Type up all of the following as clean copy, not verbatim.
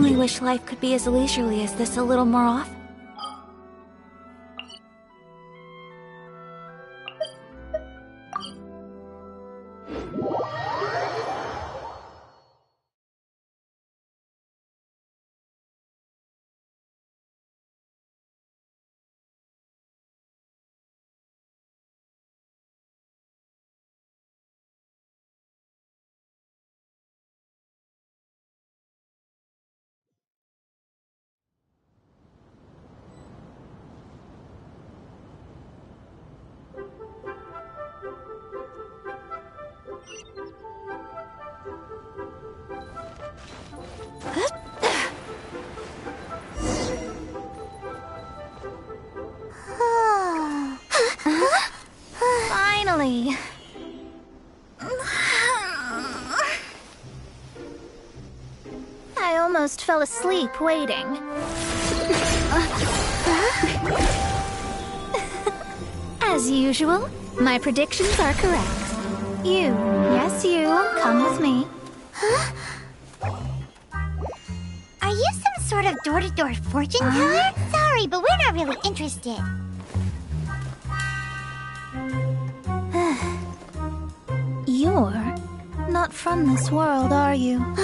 only wish life could be as leisurely as this a little more often. Finally. I almost fell asleep waiting. As usual, my predictions are correct. You, yes you, come with me. Are you some sort of door-to-door fortune teller? Sorry, but we're not really interested. You're not from this world, are you? How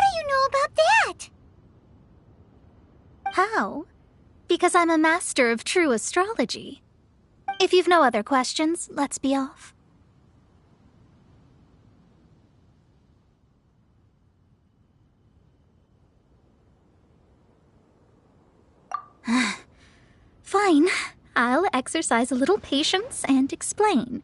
do you know about that? How? Because I'm a master of true astrology. If you've no other questions, let's be off. Fine. I'll exercise a little patience and explain.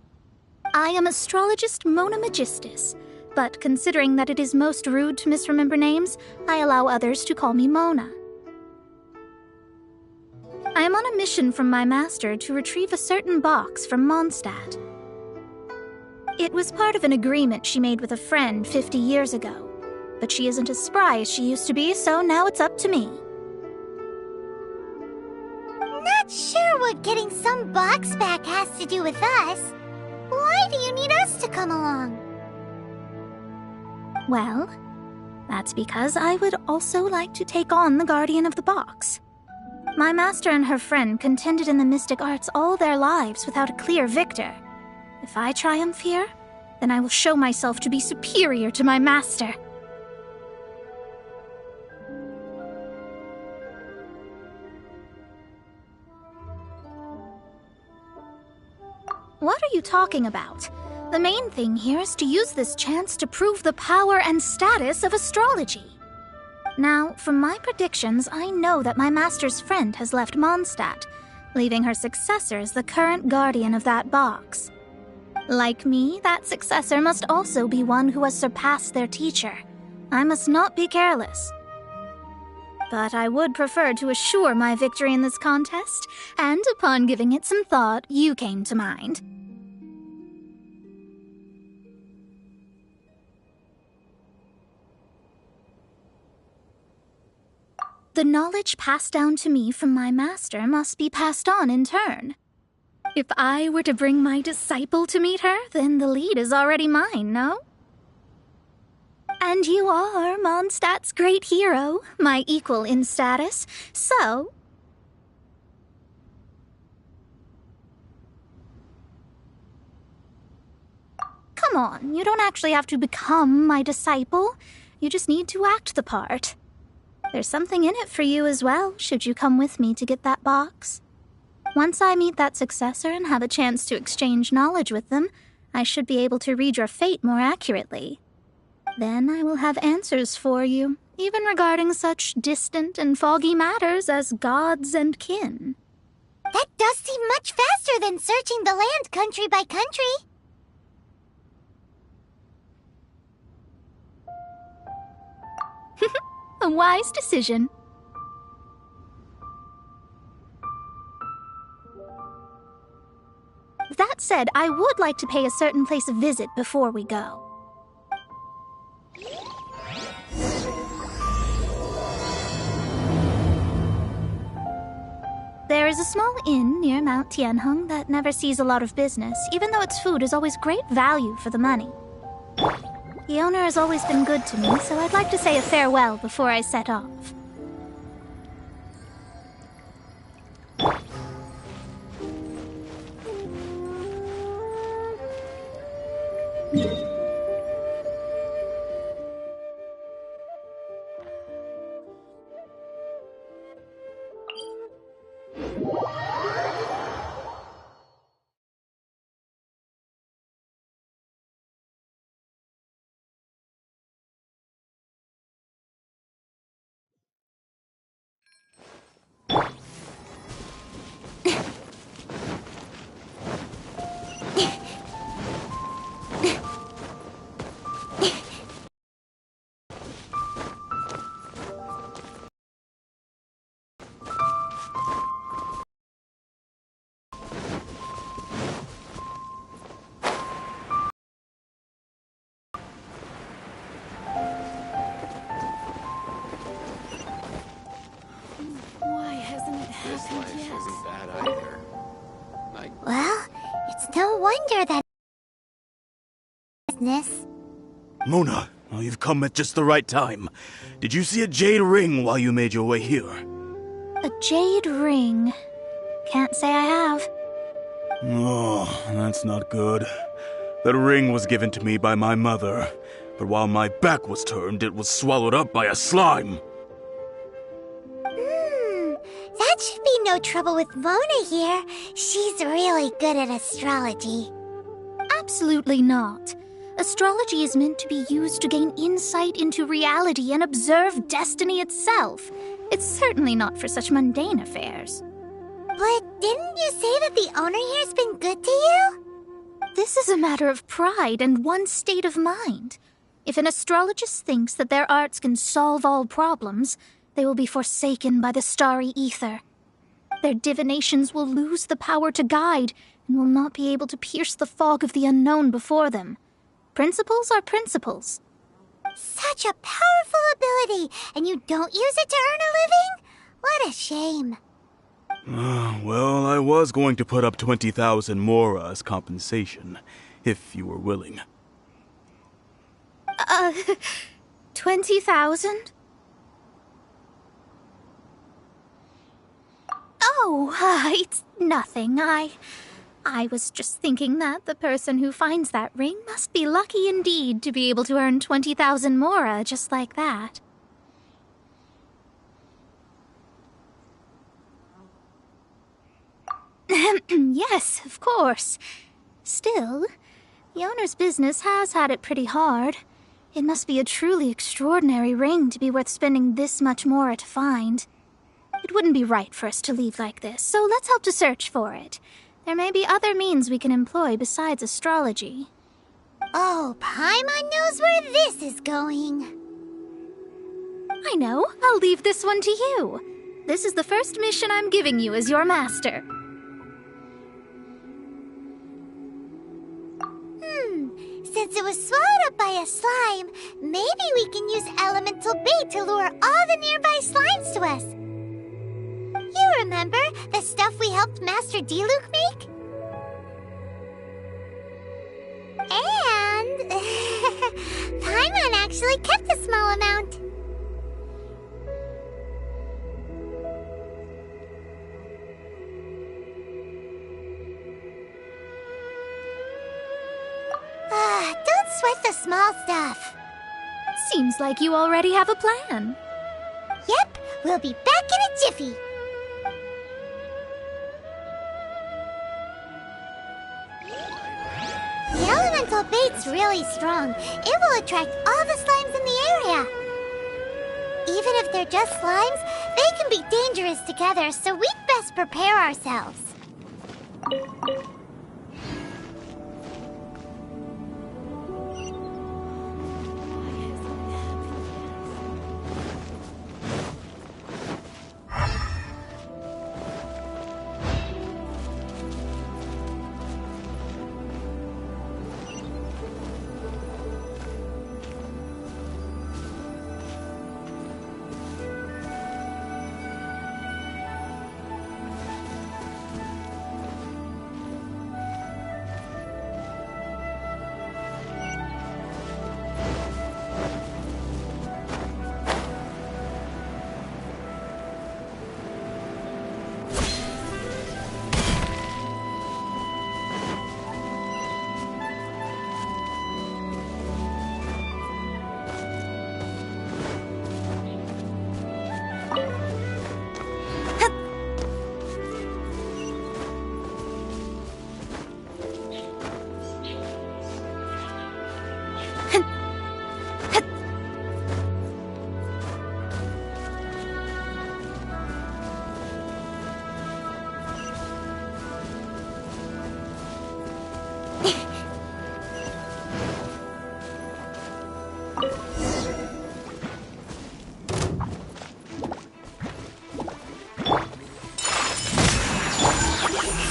I am astrologist Mona Magistus, but considering that it is most rude to misremember names, I allow others to call me Mona. I am on a mission from my master to retrieve a certain box from Mondstadt. It was part of an agreement she made with a friend 50 years ago, but she isn't as spry as she used to be, so now it's up to me. Not sure what getting some box back has to do with us. Why do you need us to come along? Well, that's because I would also like to take on the guardian of the box. My master and her friend contended in the mystic arts all their lives without a clear victor. If I triumph here, then I will show myself to be superior to my master. What are you talking about? The main thing here is to use this chance to prove the power and status of astrology. Now, from my predictions, I know that my master's friend has left Mondstadt, leaving her successor as the current guardian of that box. Like me, that successor must also be one who has surpassed their teacher. I must not be careless. But I would prefer to assure my victory in this contest, and upon giving it some thought, you came to mind. The knowledge passed down to me from my master must be passed on in turn. If I were to bring my disciple to meet her, then the lead is already mine, no? And you are Mondstadt's great hero, my equal in status, so... Come on, you don't actually have to become my disciple. You just need to act the part. There's something in it for you as well, should you come with me to get that box. Once I meet that successor and have a chance to exchange knowledge with them, I should be able to read your fate more accurately. Then I will have answers for you, even regarding such distant and foggy matters as gods and kin. That does seem much faster than searching the land country by country. A wise decision. That said, I would like to pay a certain place a visit before we go. There is a small inn near Mount Tianheng that never sees a lot of business, even though its food is always great value for the money. The owner has always been good to me, so I'd like to say a farewell before I set off. Why hasn't it This happened life yet? isn't bad either. Well, it's no wonder that business. Mona, well, you've come at just the right time. Did you see a jade ring while you made your way here? A jade ring. Can't say I have. Oh, that's not good. That ring was given to me by my mother, but while my back was turned, it was swallowed up by a slime. That should be no trouble with Mona here. She's really good at astrology. Absolutely not. Astrology is meant to be used to gain insight into reality and observe destiny itself. It's certainly not for such mundane affairs. But didn't you say that the owner here's been good to you? This is a matter of pride and one's state of mind. If an astrologist thinks that their arts can solve all problems, they will be forsaken by the starry ether. Their divinations will lose the power to guide and will not be able to pierce the fog of the unknown before them. Principles are principles. Such a powerful ability, and you don't use it to earn a living? What a shame. Well, I was going to put up 20,000 mora as compensation, if you were willing. 20,000? Oh, it's nothing. I was just thinking that the person who finds that ring must be lucky indeed to be able to earn 20,000 mora just like that. Yes, of course. Still, the owner's business has had it pretty hard. It must be a truly extraordinary ring to be worth spending this much mora to find. It wouldn't be right for us to leave like this, so let's help to search for it. There may be other means we can employ besides astrology. Oh, Paimon knows where this is going. I know. I'll leave this one to you. This is the first mission I'm giving you as your master. Since it was swallowed up by a slime, maybe we can use elemental bait to lure all the nearby slimes to us. You remember the stuff we helped Master Diluc make? And Paimon actually kept a small amount. Don't sweat the small stuff. Seems like you already have a plan. Yep, we'll be back in a jiffy. The elemental bait's really strong. It will attract all the slimes in the area. Even if they're just slimes, they can be dangerous together, so we'd best prepare ourselves.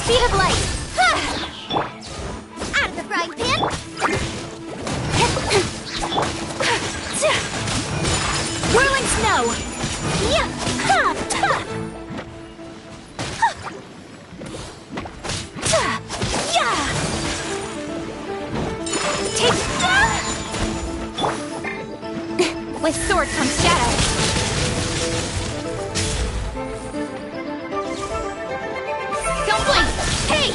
Speed of light! Out of the frying pan! Whirling snow! Yeah! With sword comes shadow. Don't blink! Hey!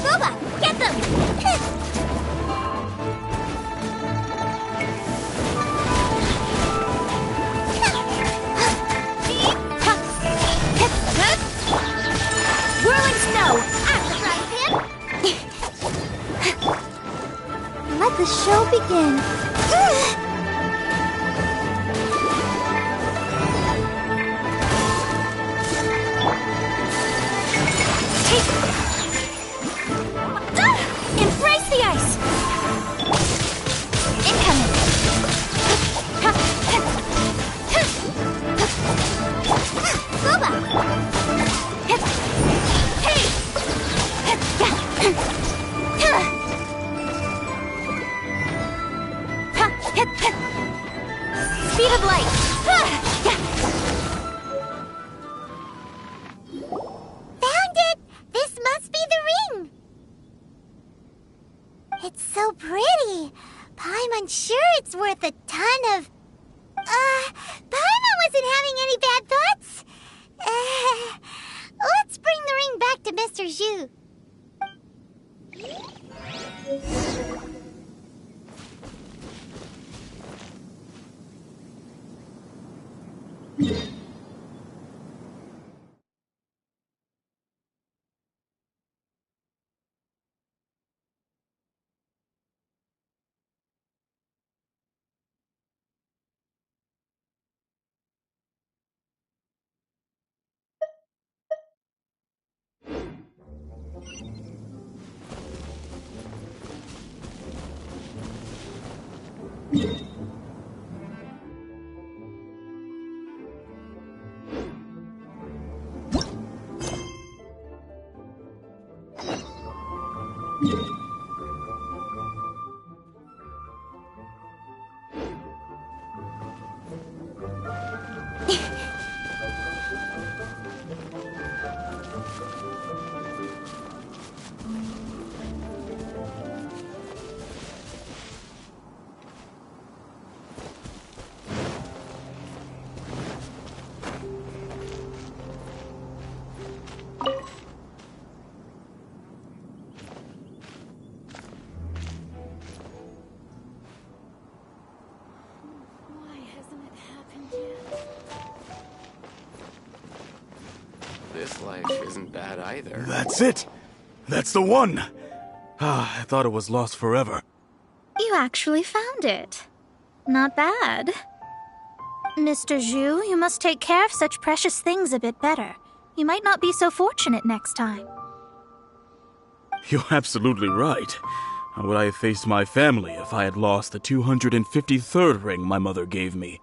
Robot, get them! Whirling snow! Out of the frying pan! Let the show begin. Embrace the ice! Incoming! Robot! Hey! Speed of light! Found it! This must be the ring! It's so pretty. Paimon sure it's worth a ton of... Paimon wasn't having any bad thoughts. Let's bring the ring back to Mr. Zhu. Why hasn't it happened yet? This life isn't bad either. That's it! That's the one! I thought it was lost forever. You actually found it. Not bad. Mr. Zhu, you must take care of such precious things a bit better. You might not be so fortunate next time. You're absolutely right. How would I have faced my family if I had lost the 253rd ring my mother gave me?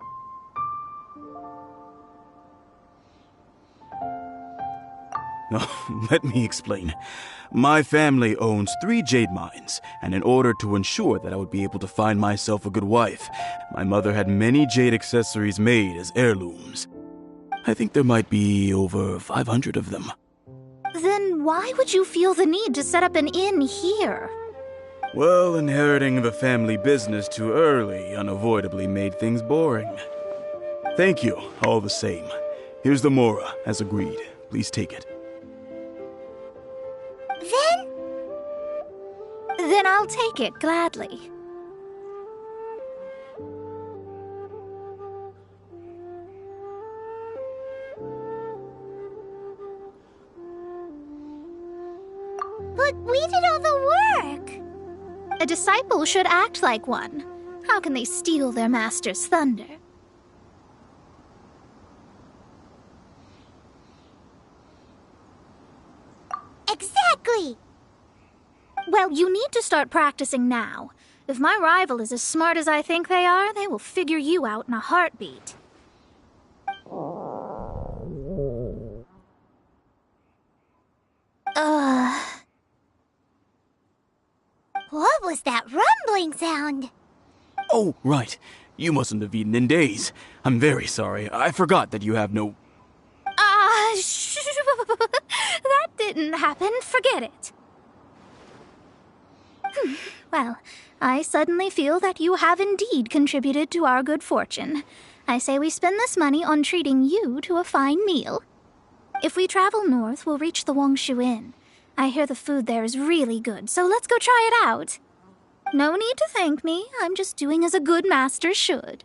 No, let me explain. My family owns 3 jade mines, and in order to ensure that I would be able to find myself a good wife, my mother had many jade accessories made as heirlooms. I think there might be over 500 of them. Then why would you feel the need to set up an inn here? Well, inheriting the family business too early unavoidably made things boring. Thank you, all the same. Here's the mora, as agreed. Please take it. Then I'll take it gladly. But we did all the work. A disciple should act like one. How can they steal their master's thunder? Exactly. Well, you need to start practicing now. If my rival is as smart as I think they are, they will figure you out in a heartbeat. was that rumbling sound? Oh, right. You mustn't have eaten in days. I'm very sorry. I forgot that you have no... That didn't happen. Forget it. Well, I suddenly feel that you have indeed contributed to our good fortune. I say we spend this money on treating you to a fine meal. If we travel north, we'll reach the Wongshu Inn. I hear the food there is really good, so let's go try it out. No need to thank me. I'm just doing as a good master should.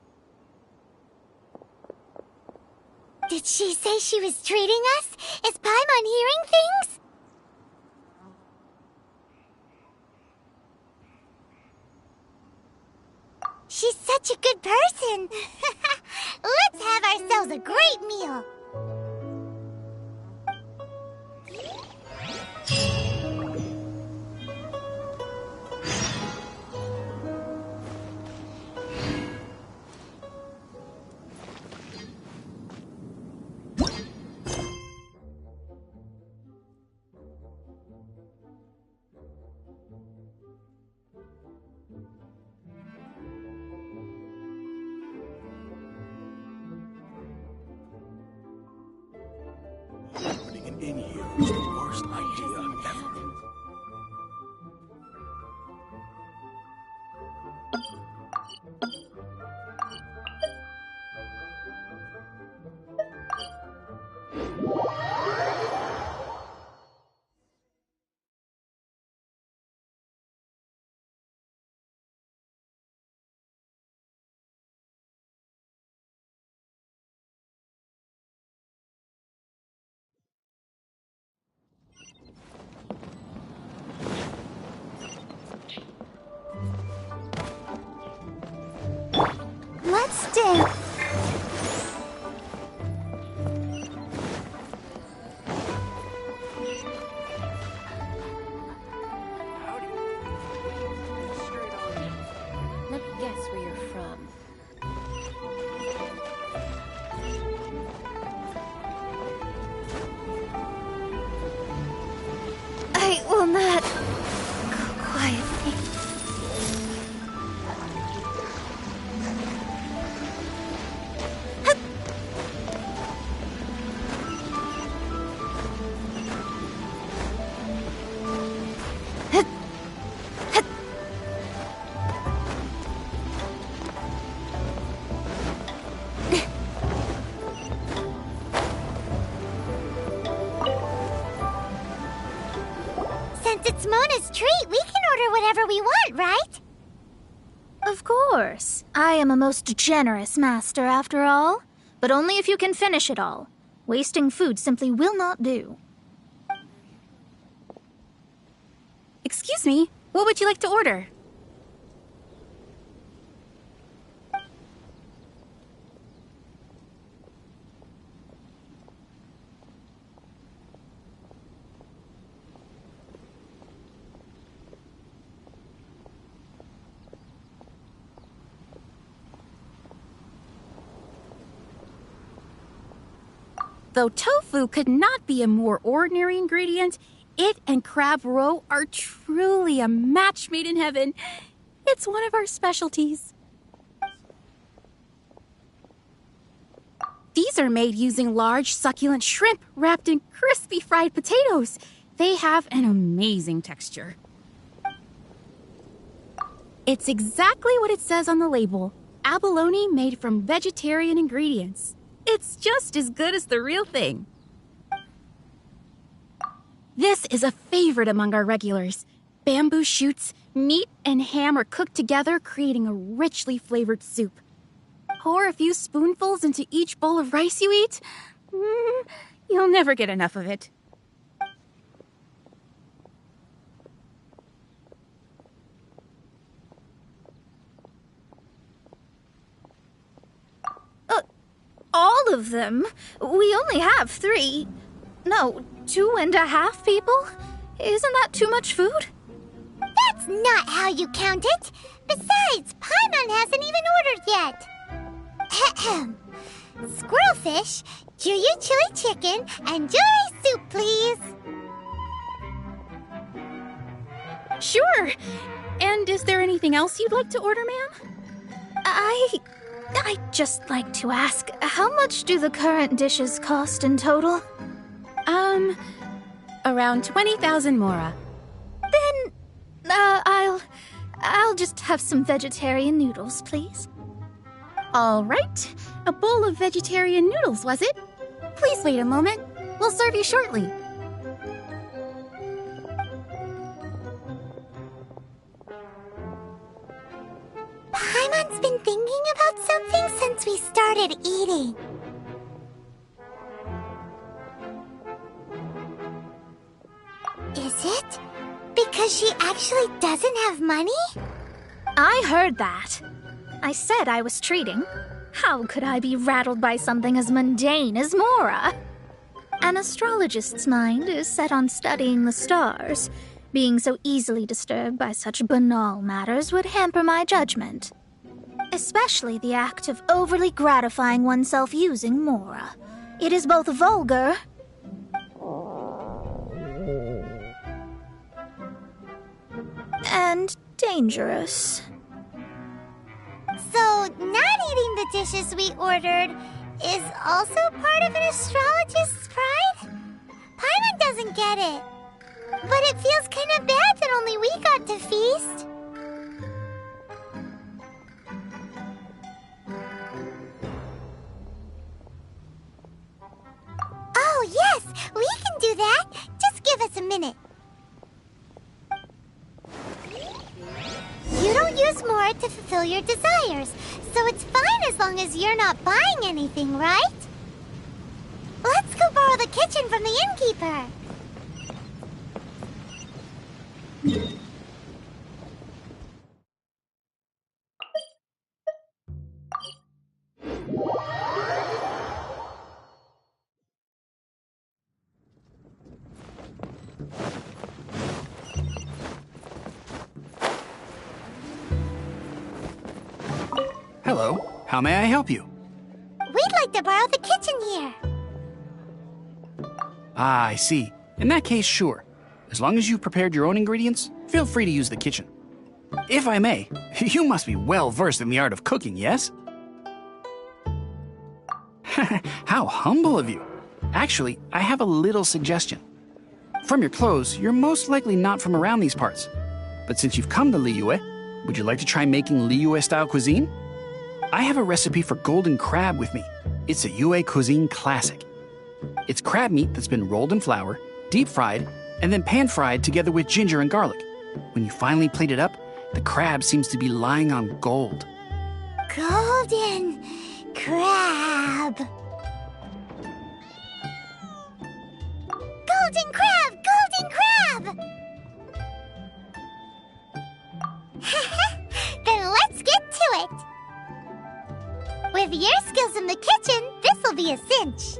Did she say she was treating us? Is Paimon hearing things? She's such a good person. Let's have ourselves a great meal. Putting an inn here is the worst idea ever. Let's dance. Let me guess where you're from. I will not go quietly. Since it's Mona's treat, we can order whatever we want, right? Of course. I am a most generous master, after all. But only if you can finish it all. Wasting food simply will not do. Excuse me, what would you like to order? Though tofu could not be a more ordinary ingredient, it and crab roe are truly a match made in heaven. It's one of our specialties. These are made using large, succulent shrimp wrapped in crispy fried potatoes. They have an amazing texture. It's exactly what it says on the label. Abalone made from vegetarian ingredients. It's just as good as the real thing. This is a favorite among our regulars. Bamboo shoots, meat, and ham are cooked together, creating a richly flavored soup. Pour a few spoonfuls into each bowl of rice you eat. You'll never get enough of it. All of them? We only have 3. No, 2.5 people? Isn't that too much food? That's not how you count it. Besides, Paimon hasn't even ordered yet. Ahem. Squirrelfish, Juyu chili chicken, and jewelry soup, please. Sure. And is there anything else you'd like to order, ma'am? I'd just like to ask, how much do the current dishes cost in total? Around 20,000 mora. Then, I'll just have some vegetarian noodles, please. All right. A bowl of vegetarian noodles, was it? Please wait a moment. We'll serve you shortly. Paimon's been thinking about something since we started eating. Is it? Because she actually doesn't have money? I heard that. I said I was treating. How could I be rattled by something as mundane as Mora? An astrologist's mind is set on studying the stars. Being so easily disturbed by such banal matters would hamper my judgment. Especially the act of overly gratifying oneself using Mora. It is both vulgar and dangerous. So, not eating the dishes we ordered is also part of an astrologist's pride? Paimon doesn't get it. But it feels kind of bad that only we got to feast. Oh, yes! We can do that! Just give us a minute. You don't use more to fulfill your desires, so it's fine as long as you're not buying anything, right? Let's go borrow the kitchen from the innkeeper. Hello, how may I help you? We'd like to borrow the kitchen here. Ah, I see. In that case, sure. As long as you've prepared your own ingredients, feel free to use the kitchen. If I may, you must be well versed in the art of cooking, yes? How humble of you. Actually, I have a little suggestion. From your clothes, you're most likely not from around these parts. But since you've come to Liyue, would you like to try making Liyue-style cuisine? I have a recipe for golden crab with me. It's a Yue cuisine classic. It's crab meat that's been rolled in flour, deep fried, and then pan fried together with ginger and garlic. When you finally plate it up, the crab seems to be lying on gold. Golden crab. Golden crab! Golden crab! Then let's get to it. With your skills in the kitchen, this'll be a cinch.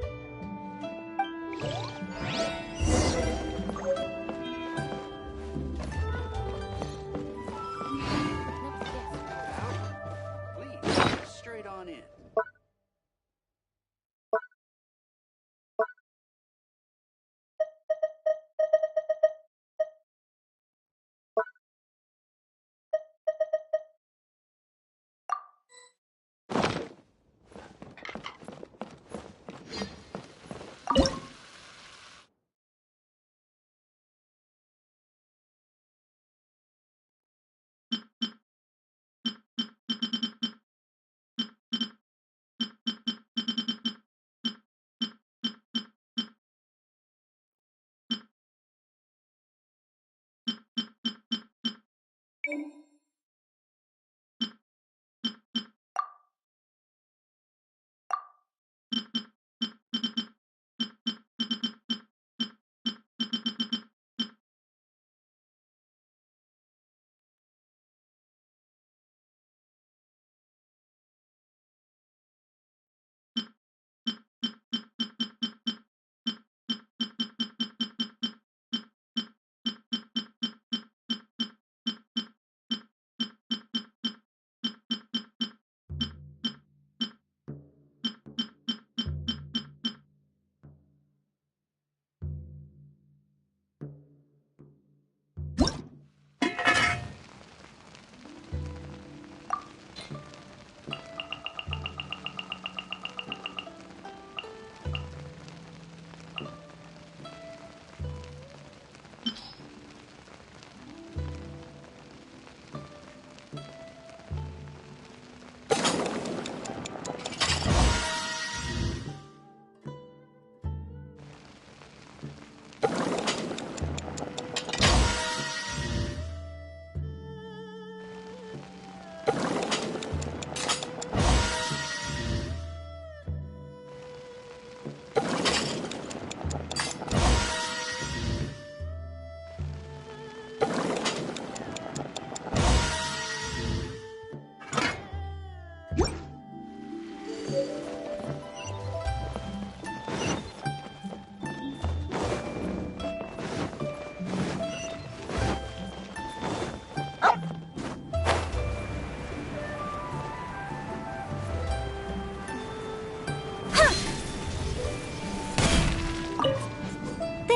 Please, straight on in.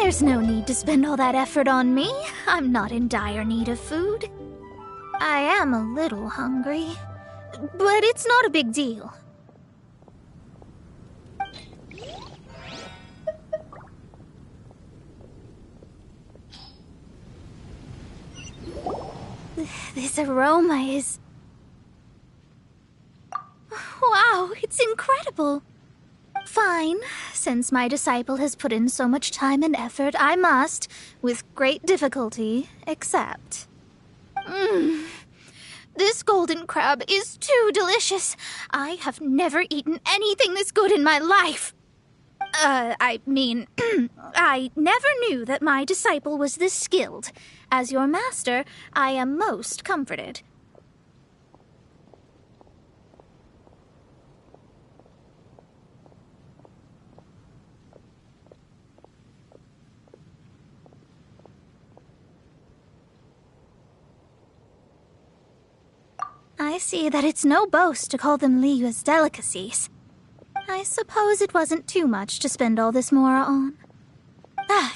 There's no need to spend all that effort on me. I'm not in dire need of food. I am a little hungry, but it's not a big deal. This aroma is... Wow, it's incredible. Fine. Since my disciple has put in so much time and effort, I must, with great difficulty, accept. This golden crab is too delicious. I have never eaten anything this good in my life. I never knew that my disciple was this skilled. As your master, I am most comforted. I see that it's no boast to call them Liyue's delicacies. I suppose it wasn't too much to spend all this mora on.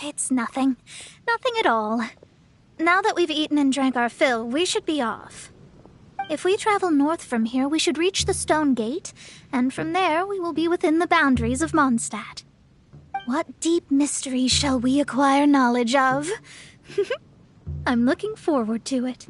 It's nothing. Nothing at all. Now that we've eaten and drank our fill, we should be off. If we travel north from here, we should reach the Stone Gate, and from there we will be within the boundaries of Mondstadt. What deep mysteries shall we acquire knowledge of? I'm looking forward to it.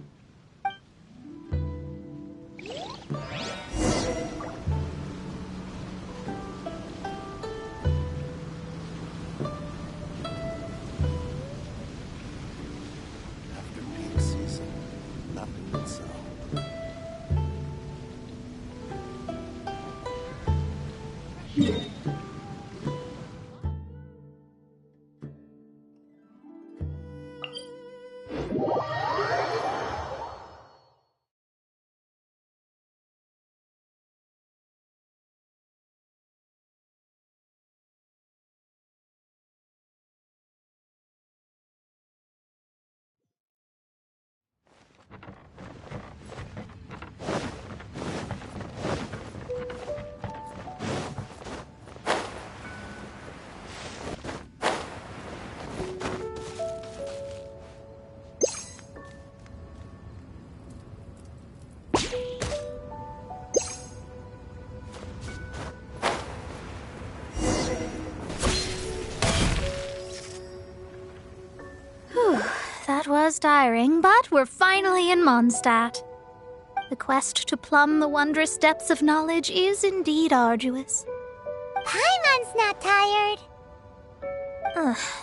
That was tiring, but we're finally in Mondstadt. The quest to plumb the wondrous depths of knowledge is indeed arduous. Paimon's not tired.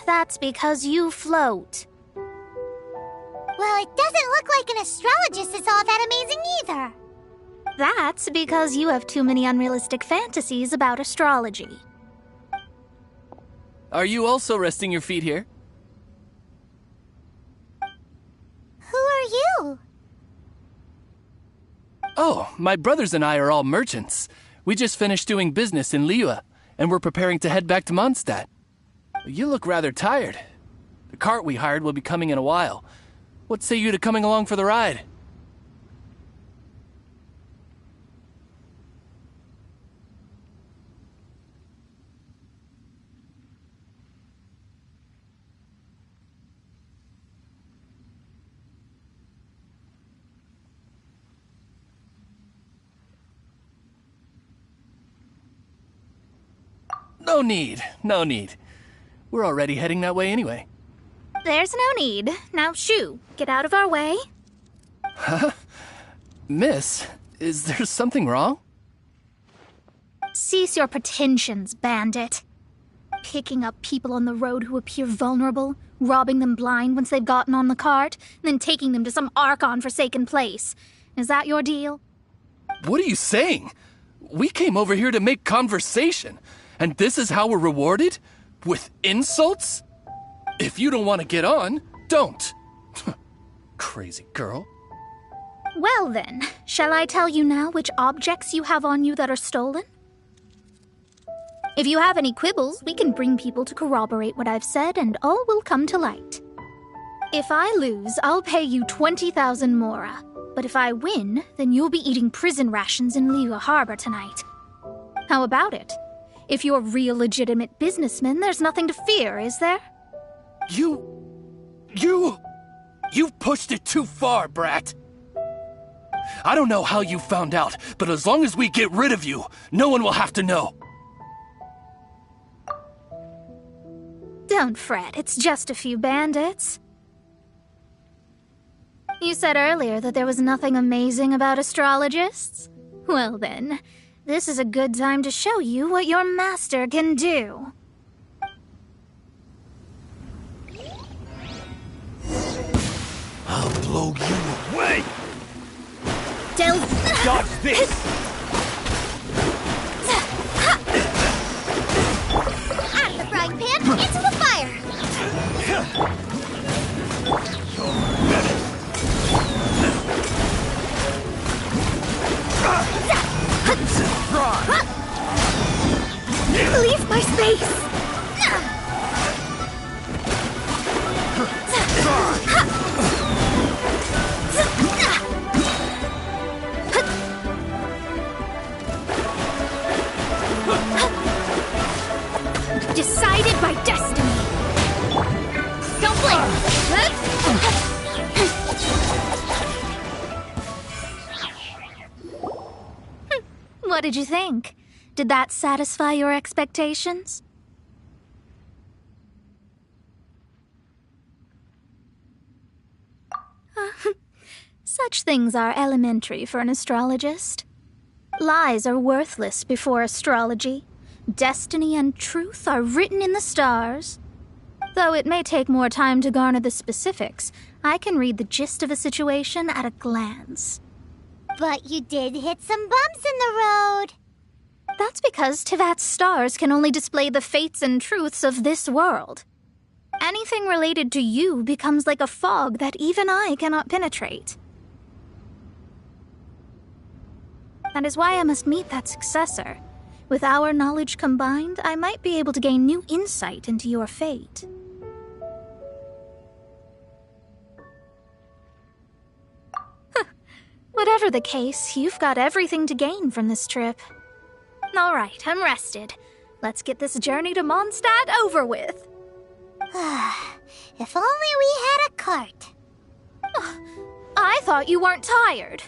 That's because you float. Well, it doesn't look like an astrologist is all that amazing either. That's because you have too many unrealistic fantasies about astrology. Are you also resting your feet here? Who are you? Oh, my brothers and I are all merchants. We just finished doing business in Liyue, and we're preparing to head back to Mondstadt. You look rather tired. The cart we hired will be coming in a while. What say you to coming along for the ride? No need. We're already heading that way anyway. There's no need. Now, shoo, get out of our way. Huh? Miss, is there something wrong? Cease your pretensions, bandit. Picking up people on the road who appear vulnerable, robbing them blind once they've gotten on the cart, and then taking them to some Archon-forsaken place. Is that your deal? What are you saying? We came over here to make conversation, and this is how we're rewarded? With insults? If you don't want to get on, don't. Crazy girl. Well then, shall I tell you now which objects you have on you that are stolen? If you have any quibbles, we can bring people to corroborate what I've said, and all will come to light. If I lose, I'll pay you 20,000 mora. But if I win, then you'll be eating prison rations in Liyue Harbor tonight. How about it? If you're real legitimate businessmen, there's nothing to fear, is there? You've pushed it too far, brat. I don't know how you found out, but as long as we get rid of you, no one will have to know. Don't fret, it's just a few bandits. You said earlier that there was nothing amazing about astrologists? Well then, this is a good time to show you what your master can do. I'll blow you away! Dodge this! Out of the frying pan, into the fire! Leave my space! Decided by destiny. Don't blink. What did you think? Did that satisfy your expectations? Such things are elementary for an astrologist. Lies are worthless before astrology. Destiny and truth are written in the stars. Though it may take more time to garner the specifics, I can read the gist of a situation at a glance. But you did hit some bumps in the road. That's because Tivat's stars can only display the fates and truths of this world. Anything related to you becomes like a fog that even I cannot penetrate. That is why I must meet that successor. With our knowledge combined, I might be able to gain new insight into your fate. Whatever the case, you've got everything to gain from this trip. All right, I'm rested. Let's get this journey to Mondstadt over with. If only we had a cart. I thought you weren't tired.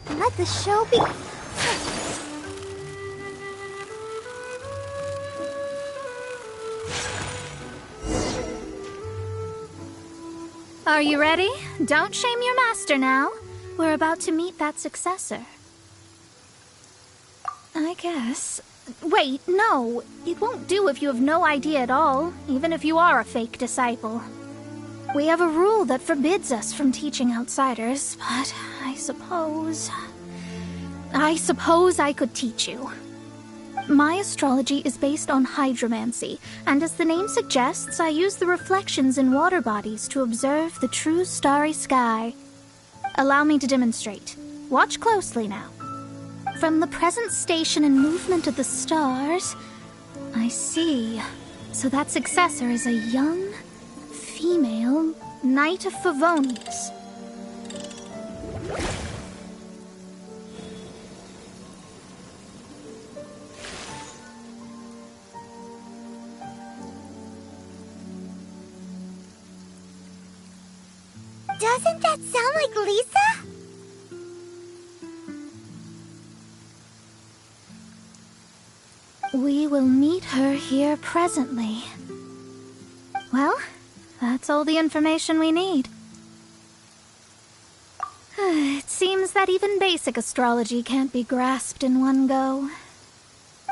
Let the show be... Are you ready? Don't shame your master now. We're about to meet that successor. I guess. Wait, no. It won't do if you have no idea at all, even if you are a fake disciple. We have a rule that forbids us from teaching outsiders, but I suppose I could teach you. My astrology is based on hydromancy, and as the name suggests, I use the reflections in water bodies to observe the true starry sky. Allow me to demonstrate. Watch closely now. From the present station and movement of the stars, I see. So that successor is a young, female Knight of Favonius. Doesn't that sound like Lisa? We will meet her here presently. Well, that's all the information we need. It seems that even basic astrology can't be grasped in one go.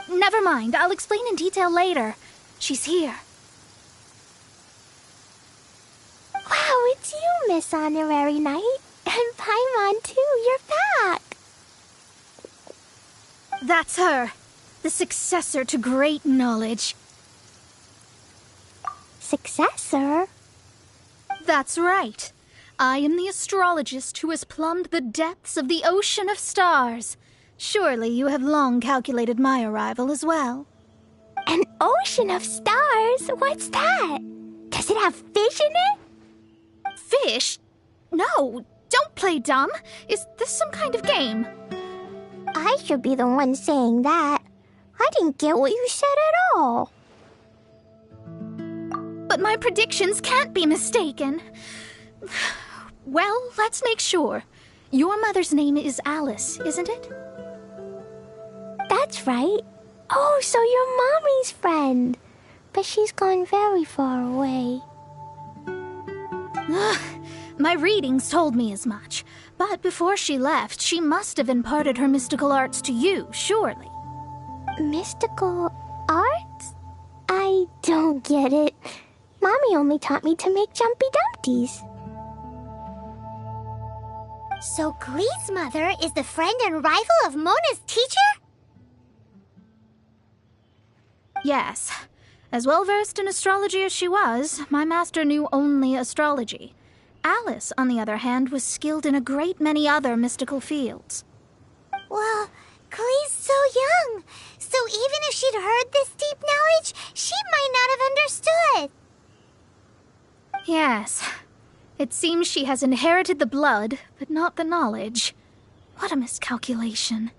never mind. I'll explain in detail later. She's here. Wow, it's you, Miss Honorary Knight. And Paimon, too. You're back. That's her. The successor to great knowledge. Successor? That's right. I am the astrologist who has plumbed the depths of the ocean of stars. Surely you have long calculated my arrival as well. An ocean of stars? What's that? Does it have fish in it? Fish? No, don't play dumb. Is this some kind of game? I should be the one saying that. I didn't get what you said at all. But my predictions can't be mistaken. Well, let's make sure. Your mother's name is Alice, isn't it? That's right. Oh, so you're Mommy's friend. But she's gone very far away. My readings told me as much. But before she left, she must have imparted her mystical arts to you, surely. Mystical arts? I don't get it. Mommy only taught me to make Jumpy Dumpties. So Glee's mother is the friend and rival of Mona's teacher? Yes. As well versed in astrology as she was, my master knew only astrology. Alice, on the other hand, was skilled in a great many other mystical fields. Well, Glee's so young. So even if she'd heard this deep knowledge, she might not have understood. Yes. It seems she has inherited the blood, but not the knowledge. What a miscalculation.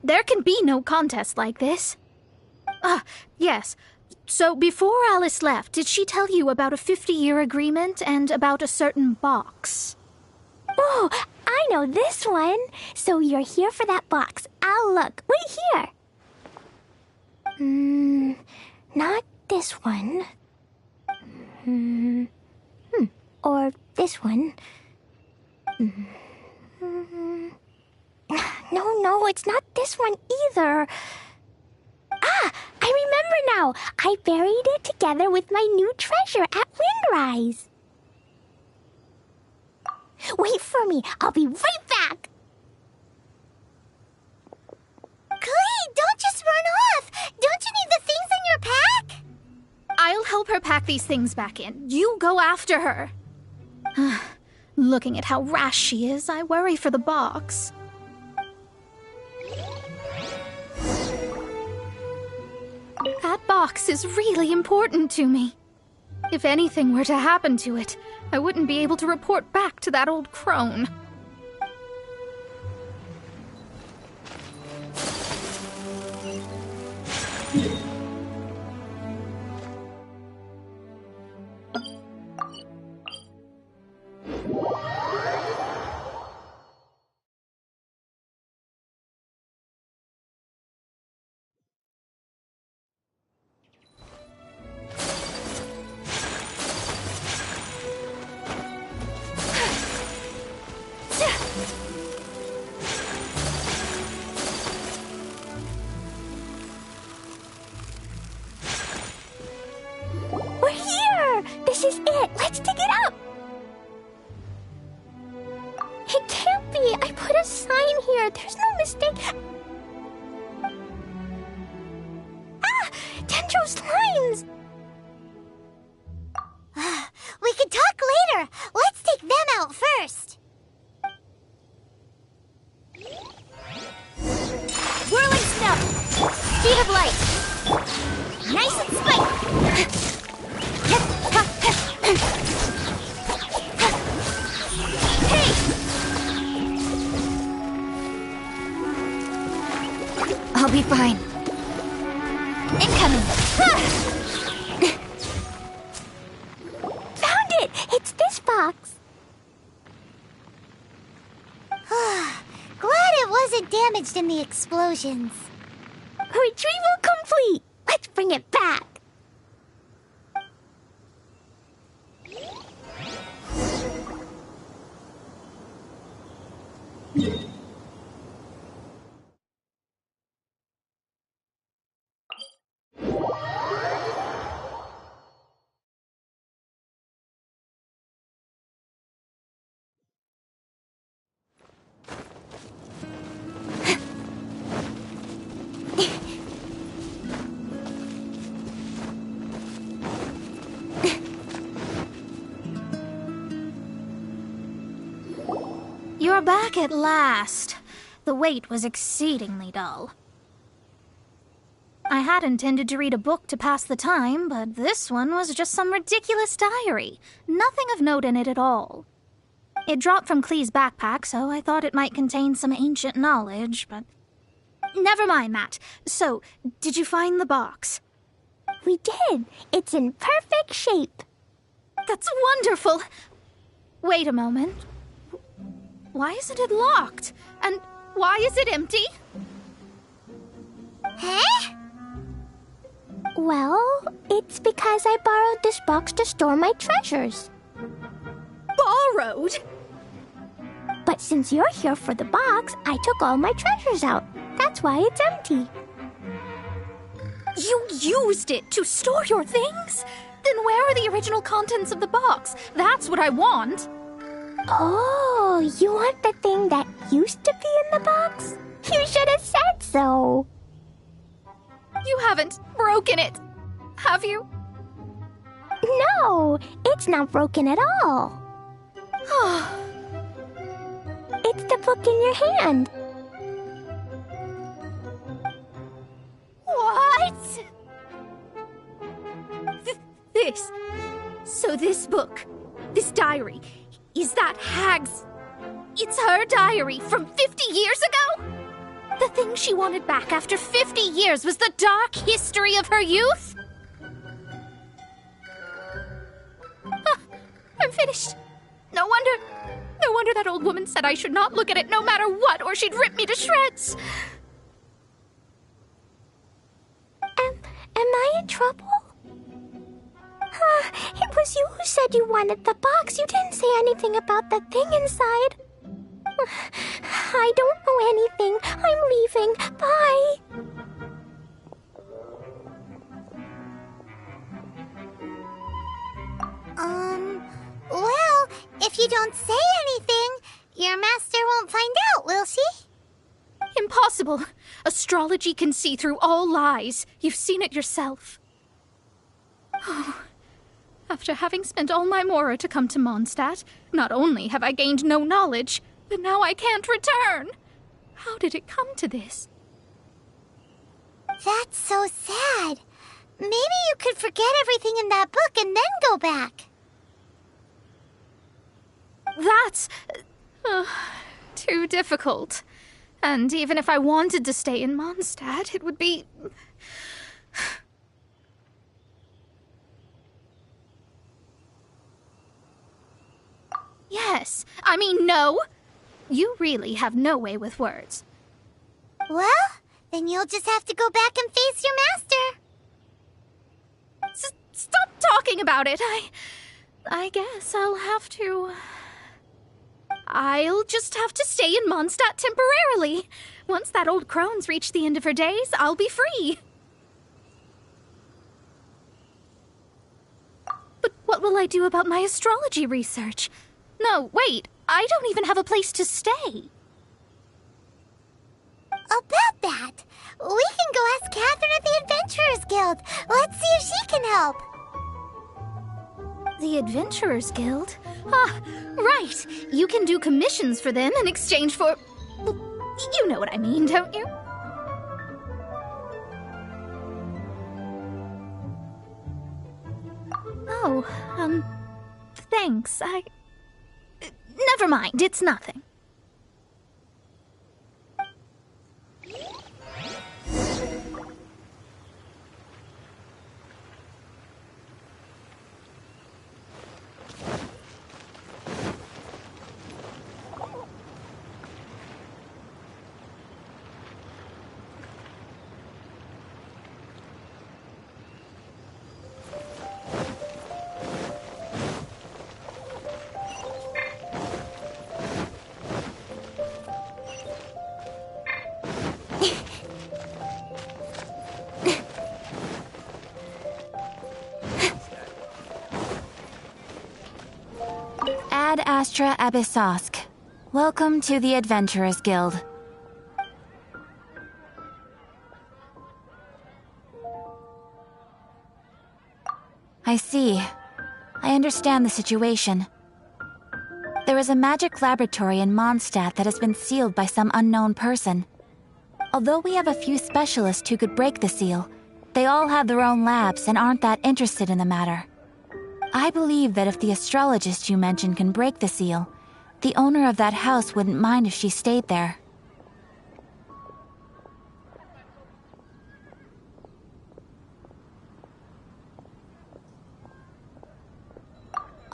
There can be no contest like this. Yes. So before Alice left, did she tell you about a 50-year agreement and about a certain box? Oh, I know this one. So you're here for that box. I'll look. Wait here. Not this one. Or this one. No, it's not this one either. Ah, I remember now. I buried it together with my new treasure at Windrise. Wait for me. I'll be right back. Glee, don't just run off. Don't you need the things in your pack? I'll help her pack these things back in. You go after her. Looking at how rash she is, I worry for the box. That box is really important to me. If anything were to happen to it, I wouldn't be able to report back to that old crone. We're here! This is it! Let's dig it up! It can't be! I put a sign here! There's no mistake! Ah! Dendro's lines! We can talk later! Let's take them out first! Whirling snow! Speed of light! Nice and spike! I'll be fine. Incoming! Found it! It's this box! Glad it wasn't damaged in the explosions. Retrieval complete! Let's bring it back! You're back at last. The wait was exceedingly dull. I had intended to read a book to pass the time, but this one was just some ridiculous diary. Nothing of note in it at all. It dropped from Clee's backpack, so I thought it might contain some ancient knowledge, but... Never mind that. So, did you find the box? We did. It's in perfect shape. That's wonderful! Wait a moment. Why isn't it locked? And why is it empty? Huh? Well, it's because I borrowed this box to store my treasures. Borrowed? But since you're here for the box, I took all my treasures out. That's why it's empty. You used it to store your things? Then where are the original contents of the box? That's what I want. Oh, you want the thing that used to be in the box? You should have said so. You haven't broken it, have you? No, it's not broken at all. It's the book in your hand. What? This. So this book, this diary, is that Hag's... It's her diary from 50 years ago? The thing she wanted back after 50 years was the dark history of her youth? I'm finished. No wonder that old woman said I should not look at it no matter what, or she'd rip me to shreds. Am I in trouble? It was you who said you wanted the box. You didn't say anything about the thing inside. I don't know anything. I'm leaving. Bye. Well, if you don't say anything, your master won't find out, will she? Impossible. Astrology can see through all lies. You've seen it yourself. Oh. After having spent all my mora to come to Mondstadt, not only have I gained no knowledge, but now I can't return. How did it come to this? That's so sad. Maybe you could forget everything in that book and then go back. That's... too difficult. And even if I wanted to stay in Mondstadt, it would be... Yes, I mean no. You really have no way with words. Well, then you'll just have to go back and face your master. Stop talking about it. I guess I'll have to... I'll just have to stay in Mondstadt temporarily. Once that old crone's reached the end of her days, I'll be free. But what will I do about my astrology research? No, wait, I don't even have a place to stay. About that, we can go ask Catherine at the Adventurers Guild. Let's see if she can help. The Adventurers Guild? Ah, right. You can do commissions for them in exchange for... You know what I mean, don't you? Oh, thanks. Never mind, it's nothing. Ad Astra Abyssosk. Welcome to the Adventurers Guild. I see. I understand the situation. There There is a magic laboratory in Mondstadt that has been sealed by some unknown person. Although we have a few specialists who could break the seal, they all have their own labs and aren't that interested in the matter. I believe that if the astrologist you mentioned can break the seal, the owner of that house wouldn't mind if she stayed there.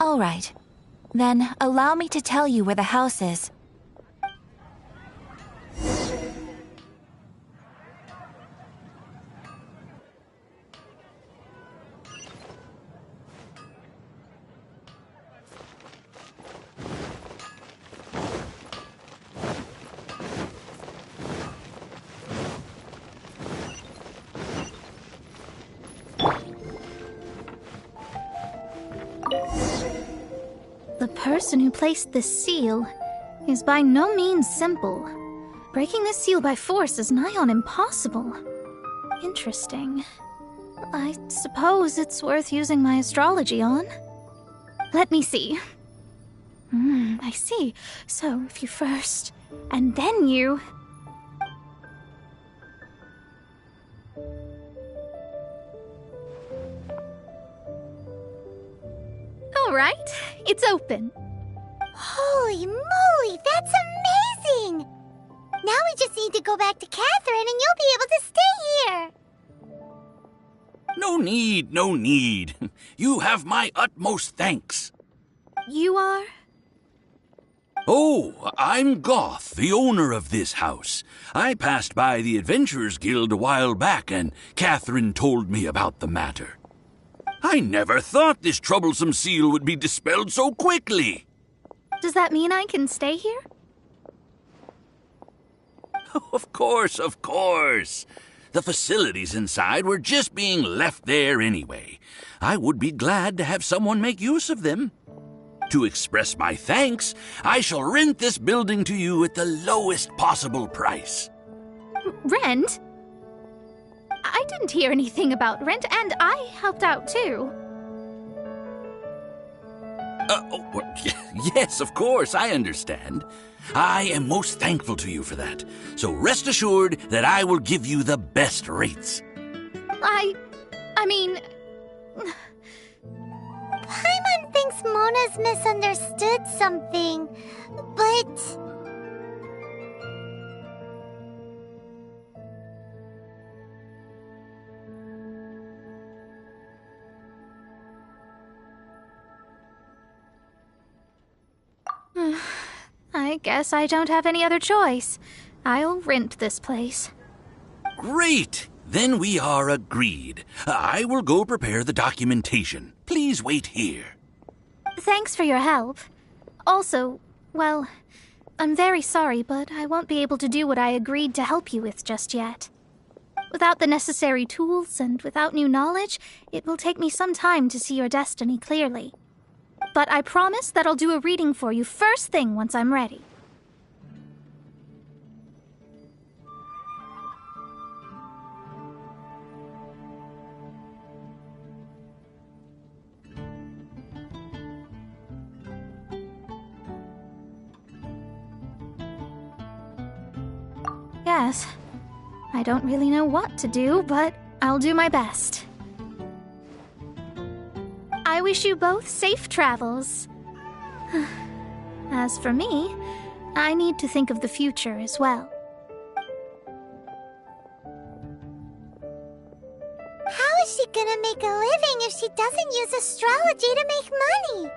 All right. Then, allow me to tell you where the house is. The person who placed this seal is by no means simple. Breaking this seal by force is nigh on impossible. Interesting. I suppose it's worth using my astrology on. Let me see. I see. So, if you first, and then you... All right, it's open. Holy moly, that's amazing! Now we just need to go back to Catherine and you'll be able to stay here. No need, no need. You have my utmost thanks. You are? Oh, I'm Goth, the owner of this house. I passed by the Adventurers Guild a while back and Catherine told me about the matter. I never thought this troublesome seal would be dispelled so quickly. Does that mean I can stay here? Of course, of course. The facilities inside were just being left there anyway. I would be glad to have someone make use of them. To express my thanks, I shall rent this building to you at the lowest possible price. Rent? I didn't hear anything about rent, and I helped out too. Yes, of course, I understand. I am most thankful to you for that. So rest assured that I will give you the best rates. I mean... Paimon thinks Mona's misunderstood something, but... I guess I don't have any other choice. I'll rent this place. Great! Then we are agreed. I will go prepare the documentation. Please wait here. Thanks for your help. Also, well, I'm very sorry, but I won't be able to do what I agreed to help you with just yet. Without the necessary tools and without new knowledge, it will take me some time to see your destiny clearly. But I promise that I'll do a reading for you first thing once I'm ready. Yes, I don't really know what to do, but I'll do my best. I wish you both safe travels. As for me, I need to think of the future as well. How is she gonna make a living if she doesn't use astrology to make money?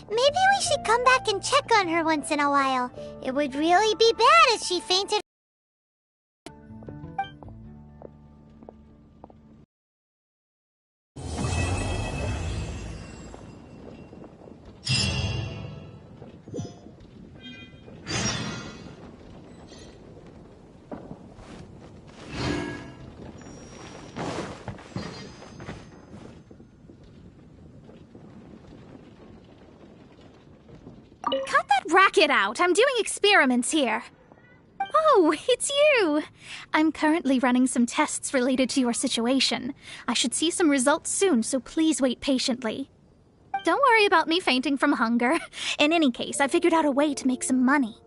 Maybe we should come back and check on her once in a while. It would really be bad if she fainted. Cut that racket out! I'm doing experiments here. Oh, it's you! I'm currently running some tests related to your situation. I should see some results soon, so please wait patiently. Don't worry about me fainting from hunger. In any case, I figured out a way to make some money.